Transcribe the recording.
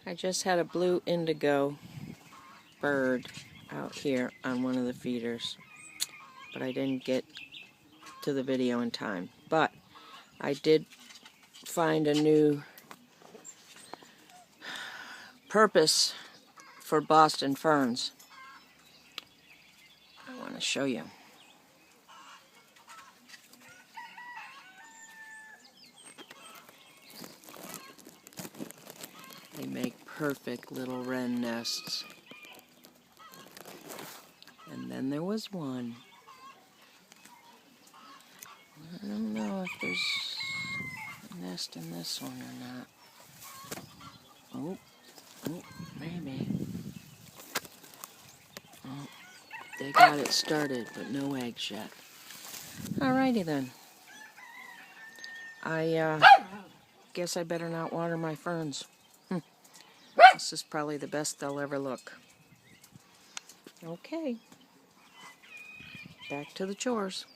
I just had a blue indigo bird out here on one of the feeders, but I didn't get to the video in time. But I did find a new purpose for Boston ferns. I want to show you. They make perfect little wren nests. And then there was one. I don't know if there's a nest in this one or not. Oh, maybe. Oh, they got it started, but no eggs yet. Alrighty then. I guess I better not water my ferns. This is probably the best they'll ever look. Okay. Back to the chores.